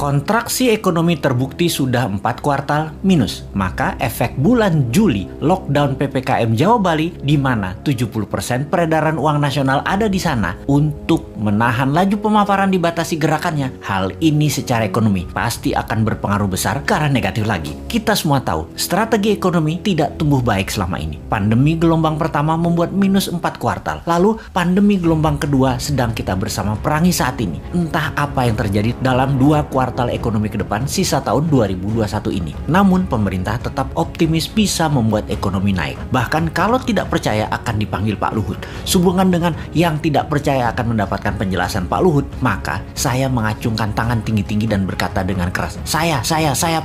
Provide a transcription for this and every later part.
Kontraksi ekonomi terbukti sudah 4 kuartal minus. Maka efek bulan Juli lockdown PPKM Jawa Bali di mana 70% peredaran uang nasional ada di sana untuk menahan laju pemaparan dibatasi gerakannya. Hal ini secara ekonomi pasti akan berpengaruh besar ke arah negatif lagi. Kita semua tahu strategi ekonomi tidak tumbuh baik selama ini. Pandemi gelombang pertama membuat minus 4 kuartal. Lalu pandemi gelombang kedua sedang kita bersama perangi saat ini. Entah apa yang terjadi dalam 2 kuartal ekonomi ke depan sisa tahun 2021 ini. Namun pemerintah tetap optimis bisa membuat ekonomi naik. Bahkan kalau tidak percaya akan dipanggil Pak Luhut. Sehubungan dengan yang tidak percaya akan mendapatkan penjelasan Pak Luhut, maka saya mengacungkan tangan tinggi-tinggi dan berkata dengan keras, Saya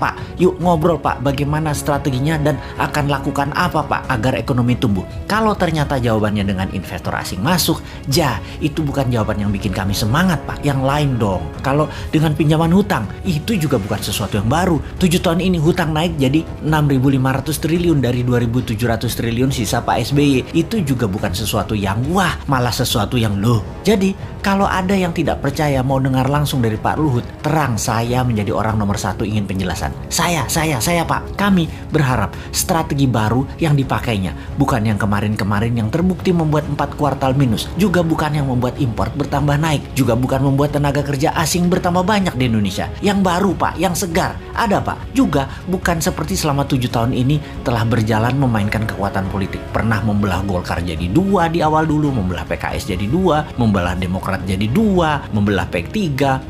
Pak, yuk ngobrol Pak, bagaimana strateginya dan akan lakukan apa Pak agar ekonomi tumbuh. Kalau ternyata jawabannya dengan investor asing masuk, itu bukan jawaban yang bikin kami semangat Pak, yang lain dong. Kalau dengan pinjaman hutang, itu juga bukan sesuatu yang baru. 7 tahun ini hutang naik jadi 6.500 triliun dari 2.700 triliun sisa Pak SBY. Itu juga bukan sesuatu yang wah, malah sesuatu yang loh. Jadi kalau ada yang tidak percaya mau dengar langsung dari Pak Luhut, terang saya menjadi orang nomor 1 ingin penjelasan. Saya Pak, kami berharap strategi baru yang dipakainya, bukan yang kemarin-kemarin yang terbukti membuat 4 kuartal minus, juga bukan yang membuat import bertambah naik, juga bukan membuat tenaga kerja asing bertambah banyak di Indonesia. Yang baru Pak, yang segar, ada Pak. Juga bukan seperti selama 7 tahun ini telah berjalan memainkan kekuatan politik. Pernah membelah Golkar jadi 2 di awal dulu, membelah PKS jadi 2, membelah Demokrat jadi 2, membelah P3,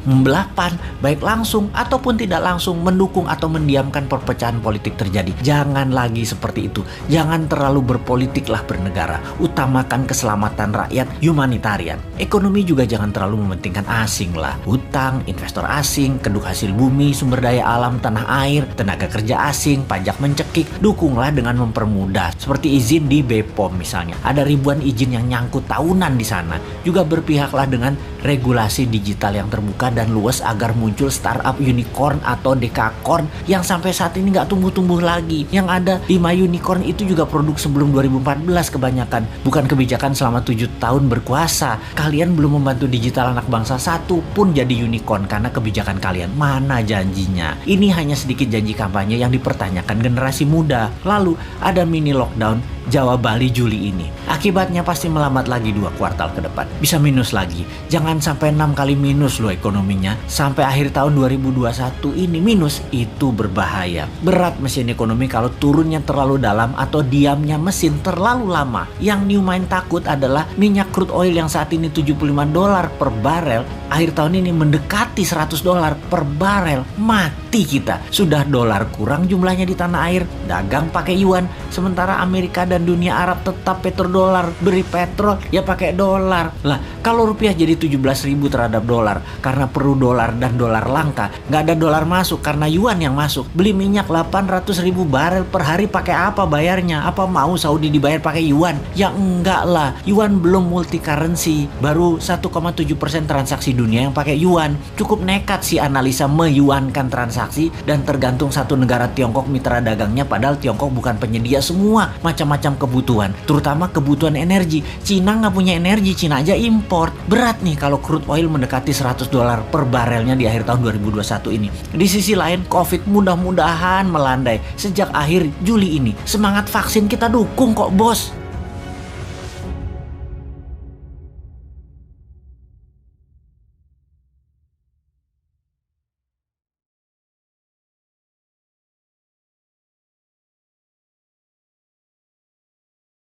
membelah PAN, baik langsung ataupun tidak langsung, mendukung atau mendiamkan perpecahan politik terjadi. Jangan lagi seperti itu. Jangan terlalu berpolitiklah bernegara. Utamakan keselamatan rakyat, humanitarian. Ekonomi juga jangan terlalu mementingkan asing lah. Hutang, investor asing, keduk hasil bumi, sumber daya alam, tanah air, tenaga kerja asing, pajak mencekik, dukunglah dengan mempermudah. Seperti izin di BPOM misalnya. Ada ribuan izin yang nyangkut tahunan di sana. Juga berpihaklah dengan regulasi digital yang terbuka dan luas agar muncul startup unicorn atau dekakorn yang sampai saat ini nggak tumbuh-tumbuh lagi. Yang ada 5 unicorn itu juga produk sebelum 2014 kebanyakan. Bukan kebijakan selama 7 tahun berkuasa. Kalian belum membantu digital anak bangsa satu pun jadi unicorn karena kebijakan kalian. Mana janjinya? Ini hanya sedikit janji kampanye yang dipertanyakan generasi muda. Lalu ada mini lockdown Jawa Bali Juli ini. Akibatnya pasti melambat lagi 2 kuartal ke depan. Bisa minus lagi. Jangan sampai 6 kali minus loh ekonominya. Sampai akhir tahun 2021 ini minus, itu berbahaya. Berat mesin ekonomi kalau turunnya terlalu dalam atau diamnya mesin terlalu lama. Yang Newmind takut adalah minyak crude oil yang saat ini $75 per barel, akhir tahun ini mendekati $100 per barel. Mati kita. Sudah dolar kurang jumlahnya di tanah air, dagang pakai yuan, sementara Amerika dan dunia Arab tetap petrodolar, beri petrol ya pakai dolar. Lah, kalau rupiah jadi 17.000 terhadap dolar karena perlu dolar dan dolar langka, nggak ada dolar masuk karena yuan yang masuk. Beli minyak 800.000 barel per hari pakai apa bayarnya? Apa mau Saudi dibayar pakai yuan? Ya enggak lah, yuan belum multi currency, baru 1,7% transaksi dunia yang pakai yuan. Cukup nekat sih analisa meyuankan transaksi dan tergantung satu negara Tiongkok mitra dagangnya, padahal Tiongkok bukan penyedia semua macam-macam kebutuhan, terutama kebutuhan energi. Cina nggak punya energi, Cina aja import. Berat nih kalau crude oil mendekati $100 per barelnya di akhir tahun 2021 ini. Di sisi lain, COVID mudah-mudahan melandai sejak akhir Juli ini. Semangat vaksin kita dukung kok bos.